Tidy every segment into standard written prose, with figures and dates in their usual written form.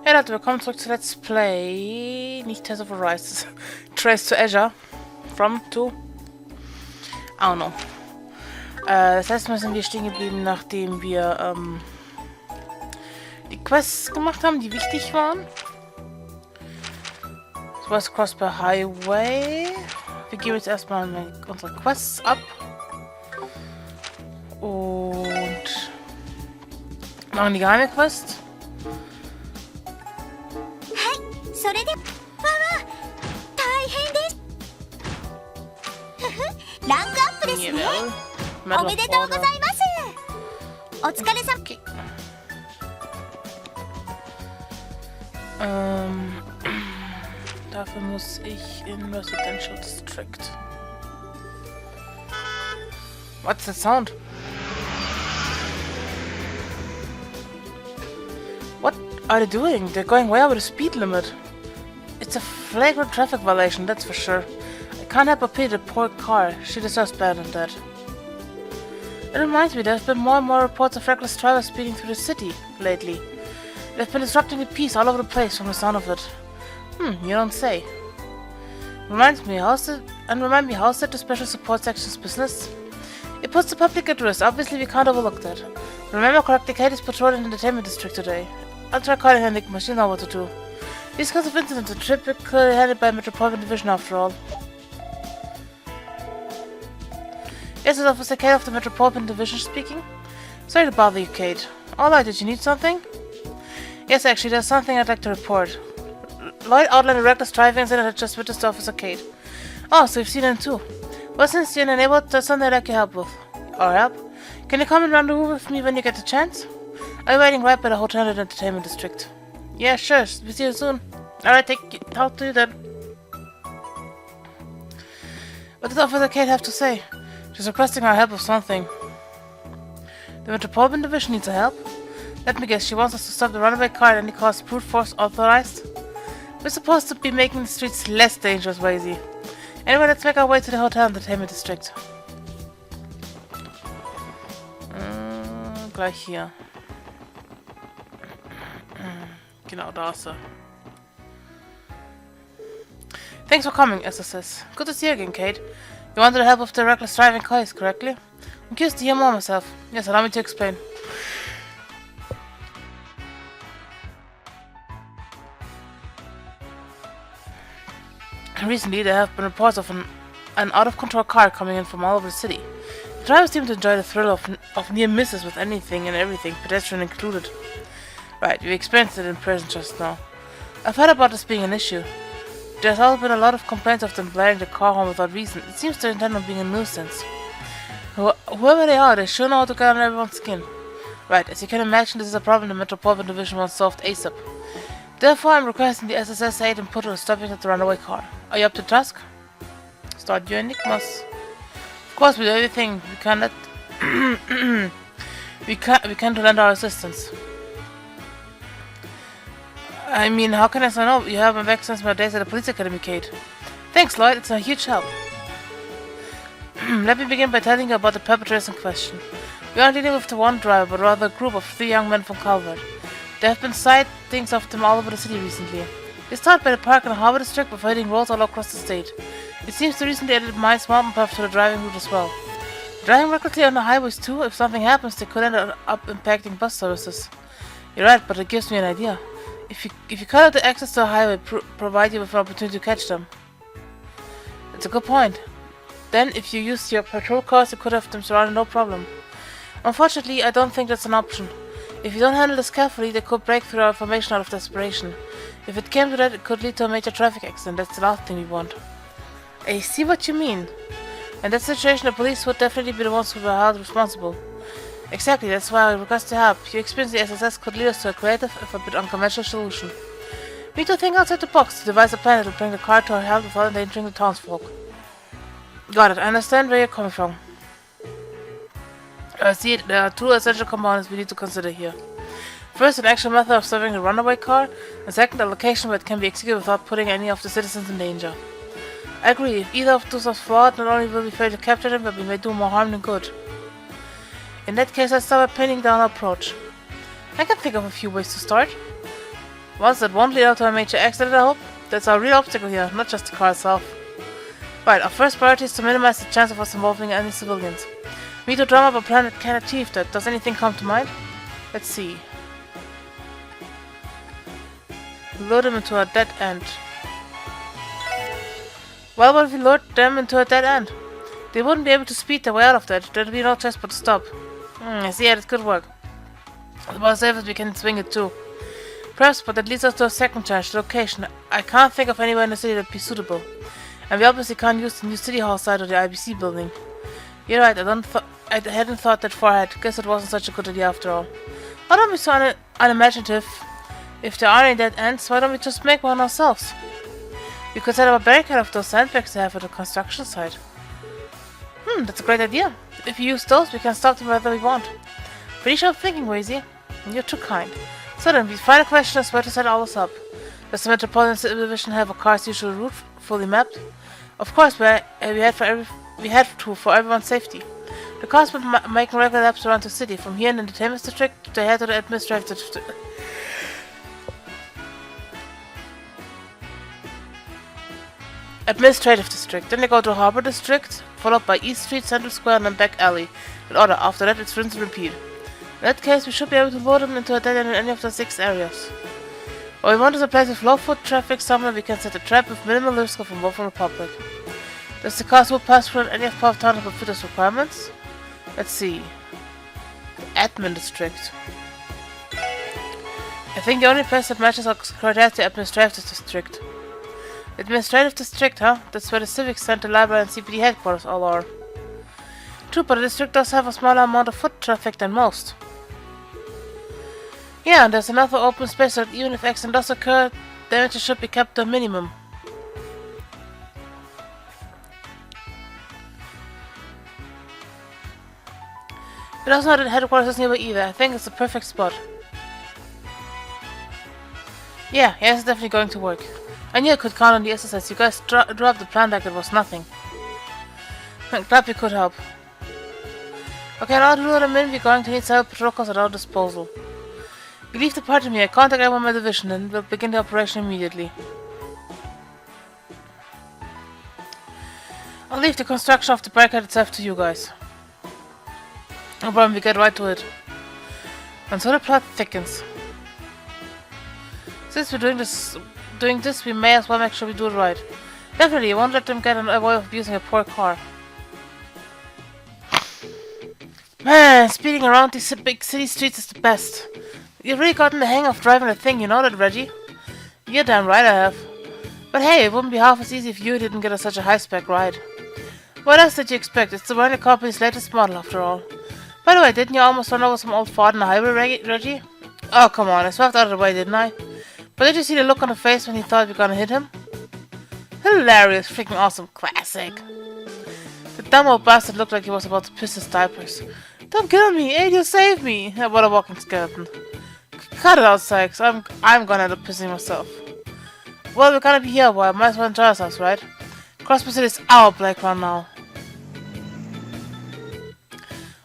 Hey Leute, willkommen zurück zu Let's Play. Nicht Tales of Arise. Trace to Azure. From, to. I don't know. Das letzte Mal sind wir stehen geblieben, nachdem wir die Quests gemacht haben, die wichtig waren. Das war Cross by Highway. Wir geben jetzt erstmal unsere Quests ab. Und machen die geheime Quest. Dafür muss ich in Residential District. What's the sound? What are they doing? They're going way over the speed limit. It's a flagrant traffic violation, that's for sure. I can't help but pity the poor car. She deserves better than that. It reminds me, there's been more and more reports of reckless drivers speeding through the city lately. They've been disrupting the peace all over the place from the sound of it. You don't say. Remind me, how's that the Special Support Section's business? It puts the public at risk. Obviously, we can't overlook that. Remember correctly, Kate is patrolling the entertainment district today. I'll try calling her Enigma. She'll know what to do. These kinds of incidents are typically handled by Metropolitan Division after all. Yes, it's Officer Kate of the Metropolitan Division speaking. Sorry to bother you, Kate. Alright, did you need something? Yes, actually, there's something I'd like to report. Lloyd outlined a reckless driving incident I just witnessed to Officer Kate. Oh, so you've seen him too. Well, since you're in a neighborhood, there's something I'd like your help with. Or help? Can you come and rendezvous with me when you get the chance? I'm waiting right by the hotel in the entertainment district. Yeah, sure. We'll see you soon. Alright, talk to you then. What does Officer Kate have to say? She's requesting our help with something. The Metropolitan Division needs our help? Let me guess, she wants us to stop the runaway car at any cost brute force authorized? We're supposed to be making the streets less dangerous, Wazy. Anyway, let's make our way to the hotel entertainment district. Gleich hier. Genau, da ist er. Thanks for coming, SSS. Good to see you again, Kate. You wanted help with the reckless driving case, correctly? I'm curious to hear more myself. Yes, allow me to explain. Recently, there have been reports of an out-of-control car coming in from all over the city. The drivers seem to enjoy the thrill of near misses with anything and everything, pedestrian included. Right, we experienced it in person just now. I've heard about this being an issue. There's also been a lot of complaints of them blaring the car horn without reason. It seems they're intent on being a nuisance. Whoever they are, they sure know how to get on everyone's skin. Right, as you can imagine, this is a problem the Metropolitan Division wants solved ASAP. Therefore, I'm requesting the SSS aid and put her stopping at the runaway car. Are you up to task? Start your enigmas. Of course, we do everything we can let we can to lend our assistance. I mean, how can I say no? You have my back since my days at the police academy, Kate. Thanks, Lloyd. It's a huge help. Let me begin by telling you about the perpetrators in question. We aren't dealing with the one driver, but rather a group of 3 young men from Calvert. There have been sightings of them all over the city recently. They started by the park in the Harbor District before hitting roads all across the state. It seems they recently added Miles Mountain Path to the driving route as well. Driving recklessly on the highways too, if something happens, they could end up impacting bus services. You're right, but it gives me an idea. If you cut out the access to a highway, provide you with an opportunity to catch them. That's a good point. Then, if you used your patrol cars, you could have them surrounded no problem. Unfortunately, I don't think that's an option. If you don't handle this carefully, they could break through our information out of desperation. If it came to that, it could lead to a major traffic accident. That's the last thing we want. I see what you mean. In that situation, the police would definitely be the ones who were held responsible. Exactly, that's why I request your help. Your experience in the SSS could lead us to a creative, if a bit unconventional solution. We need to think outside the box to devise a plan that will bring the car to our help without endangering the townsfolk. Got it, I understand where you're coming from. I see it, there are 2 essential components we need to consider here. First, an actual method of serving the runaway car, and second, a location where it can be executed without putting any of the citizens in danger. I agree, if either of those are flawed, not only will we fail to capture them, but we may do more harm than good. In that case, I'll start by pinning down our approach. I can think of a few ways to start. Ones that won't lead out to a major accident, I hope? That's our real obstacle here, not just the car itself. Right, our first priority is to minimize the chance of us involving any civilians. We need to drum up a plan that can achieve that. Does anything come to mind? Let's see. Load them into a dead end. Well, what if we lured them into a dead end? They wouldn't be able to speed their way out of that. There'd be no choice but to stop. I see, yeah, that could work. About as safe as we can swing it too. Perhaps, but that leads us to a second challenge, the location. I can't think of anywhere in the city that'd be suitable. And we obviously can't use the new city hall side of the IBC building. You're right, I hadn't thought that far ahead. Guess it wasn't such a good idea after all. Why don't we so unimaginative? If there are any dead ends, why don't we just make one ourselves? We could set up a barricade of those sandbags they have at the construction site. That's a great idea. If we use those, we can stop them wherever we want. Pretty sharp thinking, Raser. You're too kind. So then, the final question is where to set all this up. Does the Metropolitan Division have a car's usual route fully mapped? Of course, we had to for everyone's safety. The cars will be making regular laps around the city. From here in the entertainment district, they head to the administrative district. Then they go to Harbor District, followed by East Street, Central Square, and then back alley. In order. After that, it's rinse and repeat. In that case, we should be able to load them into a dead end in any of the 6 areas. What we want is a place with low foot traffic, somewhere we can set a trap with minimal risk of involving the public. Does the cars will pass through any of Puff Town to fit those requirements? Let's see. The Admin District. I think the only place that matches our criteria is the Administrative District. Administrative District, huh? That's where the Civic Center, Library, and CPD headquarters all are. True, but the district does have a smaller amount of foot traffic than most. Yeah, and there's another open space so that even if accident does occur, damages should be kept to a minimum. It doesn't know that headquarters is nearby either. I think it's the perfect spot. Yeah, it's definitely going to work. I knew I could count on the exercise. You guys dropped the plan like it was nothing. I'm glad we could help. Okay, now to lure them in, we're going to need several patrol cars at our disposal. You leave the party to me. I contact everyone in my division and we'll begin the operation immediately. I'll leave the construction of the barricade itself to you guys. No problem, we get right to it. And so the plot thickens. Since we're doing this, we may as well make sure we do it right. Definitely, you won't let them get away with abusing a poor car. Man, speeding around these big city streets is the best. You've really gotten the hang of driving the thing, you know that, Reggie? You're damn right I have. But hey, it wouldn't be half as easy if you didn't get us such a high-spec ride. What else did you expect? It's the Warner Company's latest model, after all. By the way, didn't you almost run over some old Ford on the highway, Reggie? Oh, come on, I swerved out of the way, didn't I? But did you see the look on his face when he thought we were gonna hit him? Hilarious, freaking awesome, classic. The dumb old bastard looked like he was about to piss his diapers. Don't kill me, Aid, you save me! What a walking skeleton. Cut it out, Sykes. I'm gonna end up pissing myself. Well, we're gonna be here a while. Might as well enjoy ourselves, right? Crossby City is our playground now.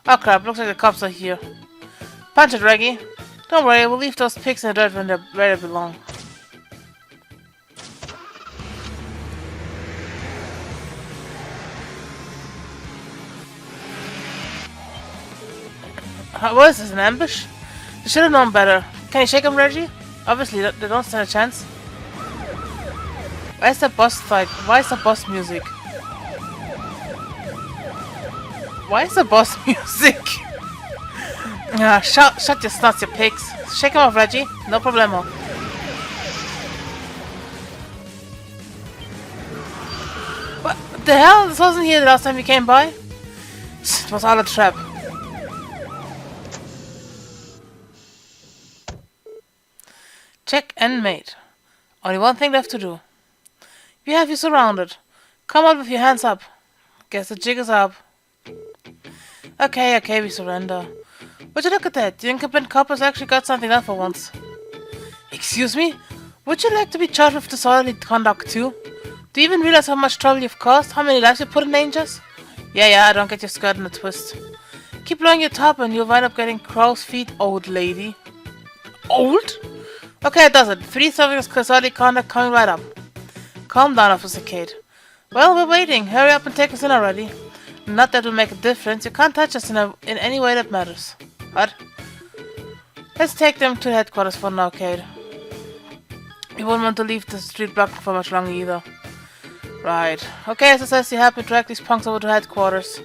Oh crap, looks like the cops are here. Punch it, Reggie. Don't worry, we'll leave those pigs in the dirt when they're where they belong. What is this, an ambush? You should have known better. Can you shake him, Reggie? Obviously, they don't stand a chance. Why is the boss fight? Why is the boss music? Why is the boss music? Shut your snuts, you pigs. Shake him off, Reggie. No problemo. What the hell? This wasn't here the last time we came by. It was all a trap. Check and mate. Only one thing left to do. We have you surrounded. Come on with your hands up. Guess the jig is up. Okay, we surrender. Would you look at that? The incumbent cop has actually got something done for once. Excuse me? Would you like to be charged with disorderly conduct too? Do you even realize how much trouble you've caused? How many lives you put in dangers? Yeah, I don't get your skirt in a twist. Keep blowing your top and you'll wind up getting crow's feet, old lady. Old? Okay, it does it. 3 subjects Kasadi contact coming right up. Calm down, Officer Kate. Well, we're waiting. Hurry up and take us in already. Not that will make a difference. You can't touch us in any way that matters. What? Let's take them to headquarters for now, Kate. You wouldn't want to leave the street blocked for much longer either. Right. Okay, as I said, you help me drag these punks over to headquarters.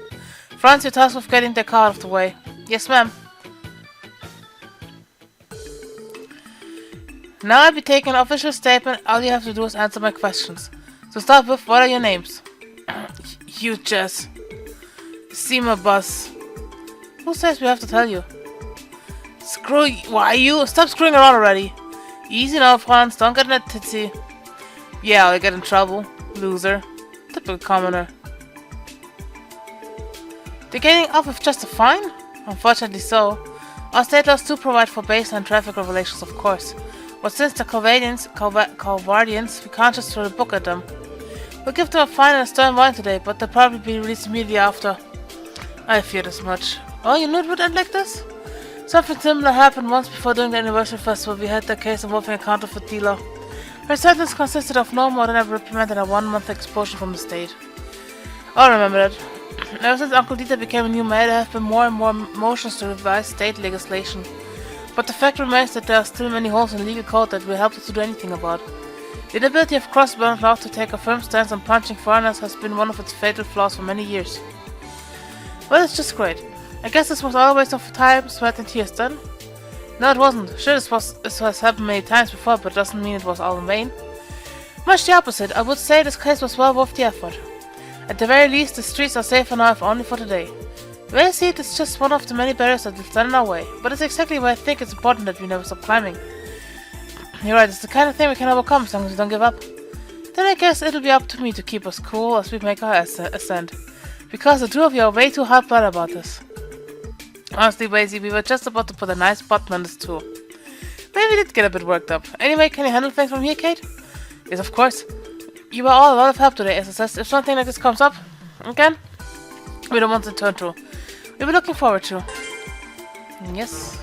Franz, you're tasked with getting their car out of the way. Yes, ma'am. Now I'll be taking an official statement. All you have to do is answer my questions. To start with, what are your names? You, Jess. See my boss. Who says we have to tell you? Screw you. Why you? Stop screwing around already. Easy now, Franz. Don't get in a titsy. Yeah, I'll get in trouble. Loser. Typical commoner. They're getting off with just a fine? Unfortunately so. Our state laws do provide for baseline traffic regulations, of course. But since the Calvardians, we can't just throw the book at them. We'll give them a fine and a stern warning today, but they'll probably be released immediately after. I feared as much. Oh, you knew it would end like this? Something similar happened once before during the anniversary festival. We had a case involving a counterfeit dealer. Her sentence consisted of no more than a reprimand and a 1-month expulsion from the state. I'll remember that. Ever since Uncle Dieter became a new mayor, there have been more and more motions to revise state legislation. But the fact remains that there are still many holes in legal code that will help us to do anything about. The inability of cross-border law to take a firm stance on punching foreigners has been one of its fatal flaws for many years. Well, it's just great. I guess this was all a waste of time, sweat and tears then? No, it wasn't. Sure, this has happened many times before, but doesn't mean it was all in vain. Much the opposite. I would say this case was well worth the effort. At the very least, the streets are safer now, if only for today. The way I see it, it's just one of the many barriers that will stand in our way, but it's exactly why I think it's important that we never stop climbing. You're right, it's the kind of thing we can overcome as long as we don't give up. Then I guess it'll be up to me to keep us cool as we make our ascent. Because the two of you are way too hot-blooded about this. Honestly, Wazy, we were just about to put a nice button on this too. Maybe we did get a bit worked up. Anyway, can you handle things from here, Kate? Yes, of course. You were all a lot of help today, SSS. If something like this comes up again, we don't want to turn to. We'll be looking forward to. Yes.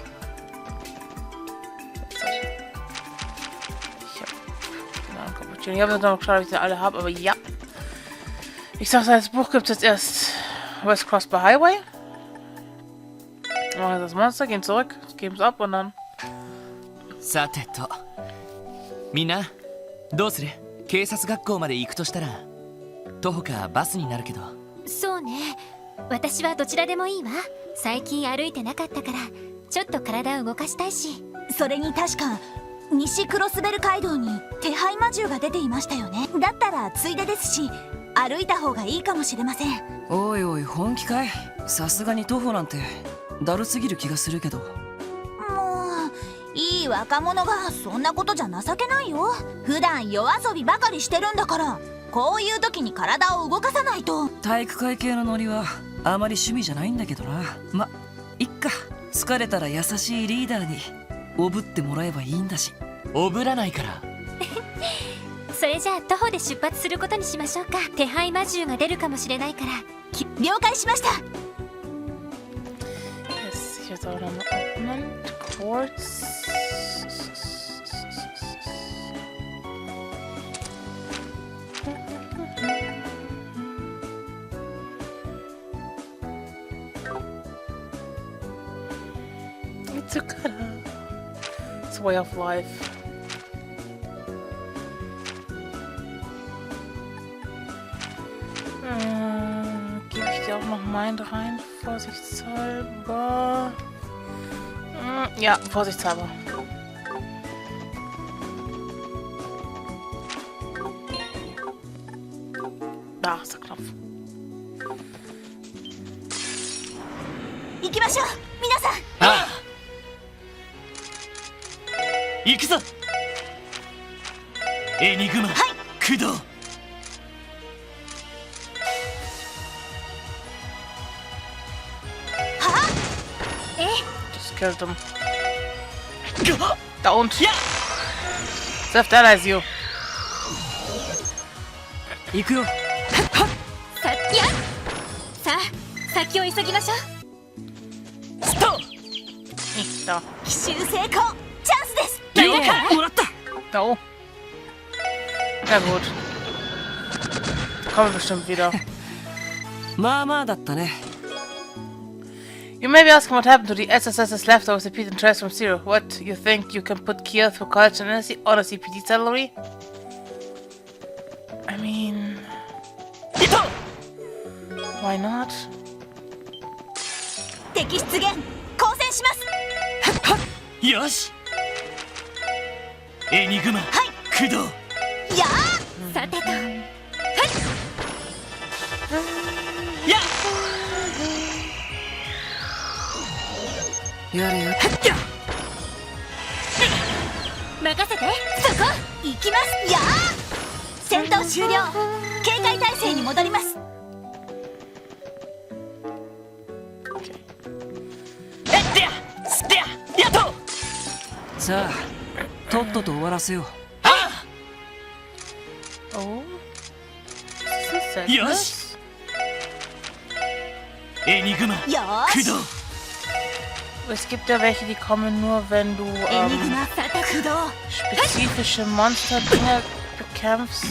Ich habe noch geschaut, ob ich die alle habe, aber ja. Ich sag, das Buch gibt es jetzt erst West Cross by Highway. Machen das Monster, gehen zurück, geben es ab und dann. さてと。みんな、どうする？警察学校まで行くとしたら、徒歩かバスになるけど。そうね。私はどちらでもいいわ。最近歩いてなかったから、ちょっと体を動かしたいし。それに確か西クロスベル街道に手配魔獣が出ていましたよね。だったらついでですし、歩いた方がいいかもしれません。おいおい、本気かい？さすがに徒歩なんてだるすぎる気がするけど。もういい若者がそんなことじゃ情けないよ。普段夜遊びばかりしてるんだから、こういう時に体を動かさないと。体育会系のノリはあまり趣味じゃないんだけどな。ま、いっか。疲れたら優しいリーダーにおぶってもらえばいいんだし。おぶらないから。それじゃあ徒歩で出発することにしましょうか。手配魔獣が出るかもしれないから。了解しました。Yes, here's our open quartz. It's a good. It's a way of life. Gebe ich dir auch noch meinen rein, vorsichtshalber. Ja, vorsichtshalber. Da ist der Knopf. 行きましょう、皆さん。ああ。行くぞ。エニグマ、駆動。Just killed him. Don't. Self-analyze you. 行くよ。さあ、先を急ぎましょう。ストッ。Da. 奇襲成功、チャンスです。了もらった。 Oh. Na gut. Kommen wir bestimmt wieder. まあまあだったね。 You may be asking what happened to the SSS's leftovers repeat and trace from zero. What, you think you can put Kia through college and on a CPD salary? I mean... Why not? 敵出現交戦します。よし。エニグマ、駆動。やさてとややれや。任せて。そこ行きます。や戦闘終了。警戒態勢に戻ります。えってやすってややっと。さあとっとと終わらせよう。 Oh? Is this よし。エニグマ、よ駆動。ーし。Es gibt ja welche, die kommen nur, wenn du エニグマさて駆動。 spezifische Monster-Dinger bekämpfst.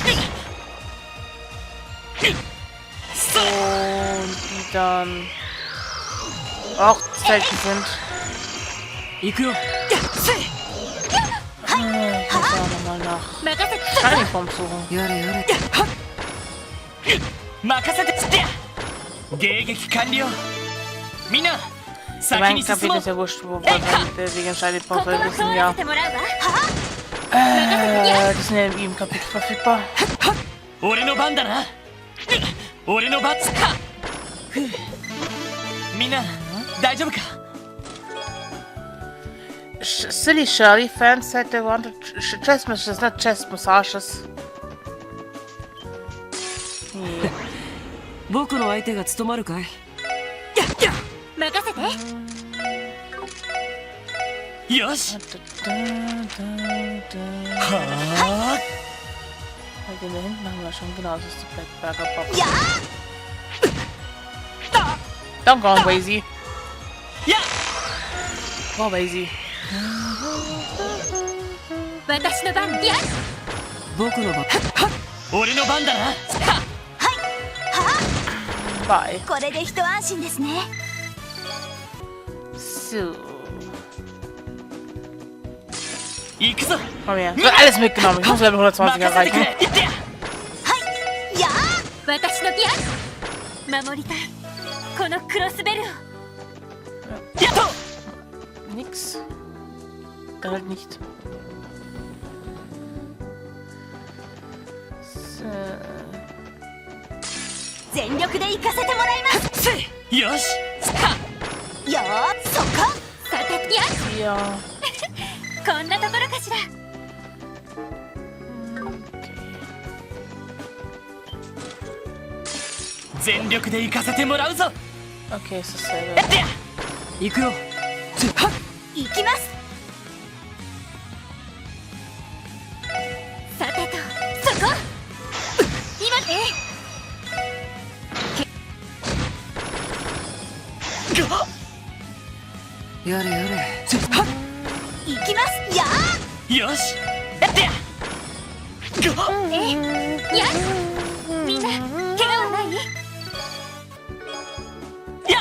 Und die dann auch selten sind. 行くよ。 Ich muss auch nochmal nach 任せて。 Shiny Form suchen. やれやれ。任せてすってや。迎撃完了。みんな Bei 先 meinem に進 Kapitel もう。 ist ja wurscht, wo wir wegen Shiny こ Form こは wissen 通ら ja. せてもらうわ。 Die sind ja in jedem Kapitel verfügbar. 俺の番だな。俺の番。みんな大丈夫か。 Silly Shirley fans said they wanted chest massages, not chest massages. Yeah. 僕の相手が務まるかい。任せて。よし。は Bei dem da hinten haben wir schon genau, das ist die Blackberger Box. や Don't go on, Wazy. ーや Go, Wazy. 私の番。やっ僕の番。俺の番だな。 Bye. これで一安心ですね。 So. 行くぞ。 Komm her. Es wird alles mitgenommen. Ich muss Level 120任せてく erreichen. れ。やってや。や私のギア守りたい。このクロスベルを。やっと。 Nix. Da halt nicht. So. 全力で行かせてもらいます。よし。はよーそこさてやっ Ja. こんなところかしら。 全力で行かせてもらうぞ。 Okay, ist dasselbe. やってや。行くよ。行きます。さてとそこ今ね。やれやれ。行きます。やよし。やってや。やみんな怪我はない？や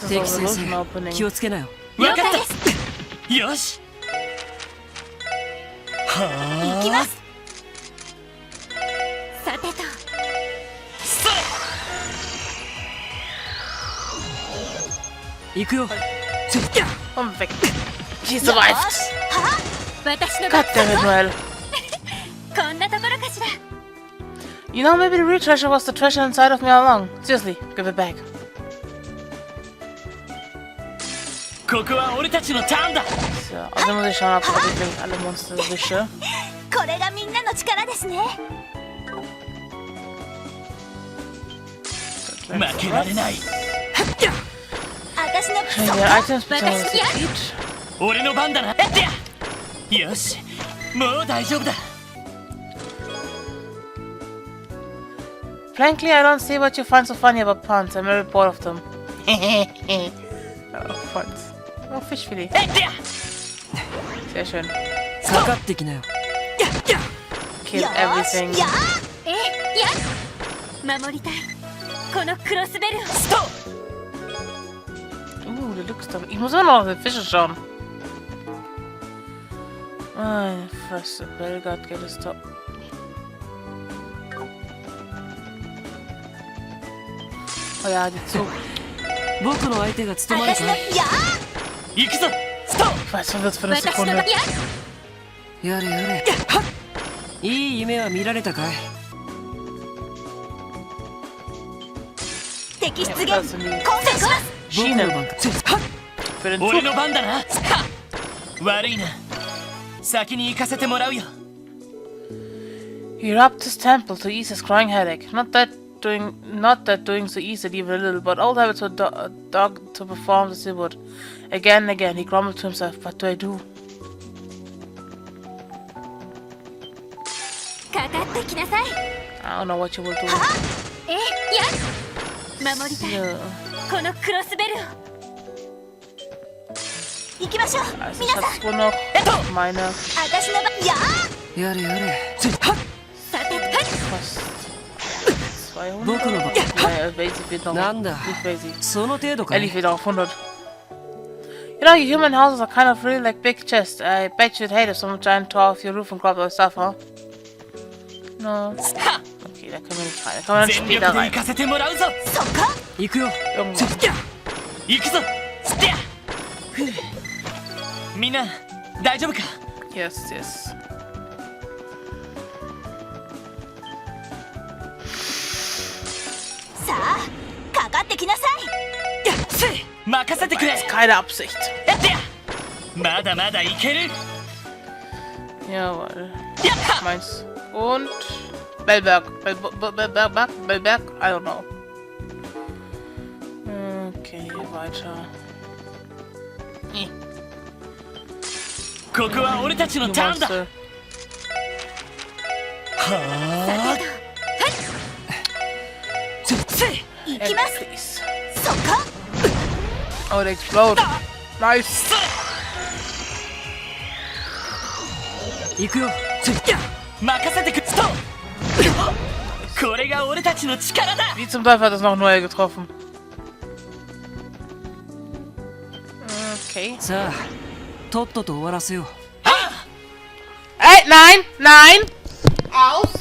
敵先 Das ist 生 ein Opening. 気をつけなよ。わかっ了解です。た。よし。行はあ。きます。さてとそれ。行くよ。 Und weg. She よーし survived. は私の番。 Goddammit, Noel. こんなところかしら。 You know, maybe the real treasure was the treasure inside of me all along. Seriously, give it back. ここは俺たちのターンだ。 So, also muss ich schauen, ob ich wirklich alle Monster erwische. これがみんなの力ですね。負けられない。私の Schnell そ die こ Items bzw. Secret. 俺の番だな。やってや。よし。もう大丈夫だ。 Frankly, I don't see what you find so funny about puns. I'm very bored of them. Oh, puns. Oh, Fischfilet. やってや。 Sehr schön. かかってきなよ。 Kill よ everything. ーしや守りたいこのクロスベルを。 Der Lux da. Ich muss immer noch auf den Fische schauen. Meine Fresse, Belgrad geht es da. Oh ja, die Zug. 僕の相手が務まるか私のや行くぞストッ Ich weiß, was das für eine 私の Sekunde. やれやれ。いい夢は見られたかい。敵出 Ja, 現 das sind die 交戦します Schienen 僕の番か。 für den 俺 Zug. の番だなはっ悪いな先に行かせてもらうよ He rubbed his temple to ease his crying headache. Not that doing so easily even a little, but old habits were dogged to perform as he would. Again and again, he grumbled to himself, what do I do? かかってきなさい。 I don't know what you will do. 守りたい Yeah. このクロスベルを。行きましょう Also 皆 ich さん hab's wohl noch meine 私の番ややれやれ。さて fast 200. 僕の番。 Naja, Basie fehlt noch. Nanda. Nicht Basie. その程度か Ellie い。 fehlt auch auf 100. You know, your human houses are kind of really like big chests. I bet you'd hate if someone giant tore off your roof and grabbed all stuff, huh? No. Okay, da können wir nicht rein. Da können wir dann 全 später 力で rein. 行かせてもらうぞそっか行くよ。 Irgendwann. 行くぞステアふうみんな大丈夫か Yes, yes. さあかかってきなさい任せてくれ Keine Absicht. やってやまだまだいける Jawohl. やった Meins. Und Bellberg. Bellberg? I don't know. Okay, weiter. ここは俺たちの Du ターン meinst, だは行きます please. そっか Oh, they explode. Nice. 行くよ。任せてくれストこれが俺たちの力だ Wie zum Teufel hat das noch Neue getroffen? Okay. さあ、とっとと終わらせよう。 Ey, nein! Nein! Auf!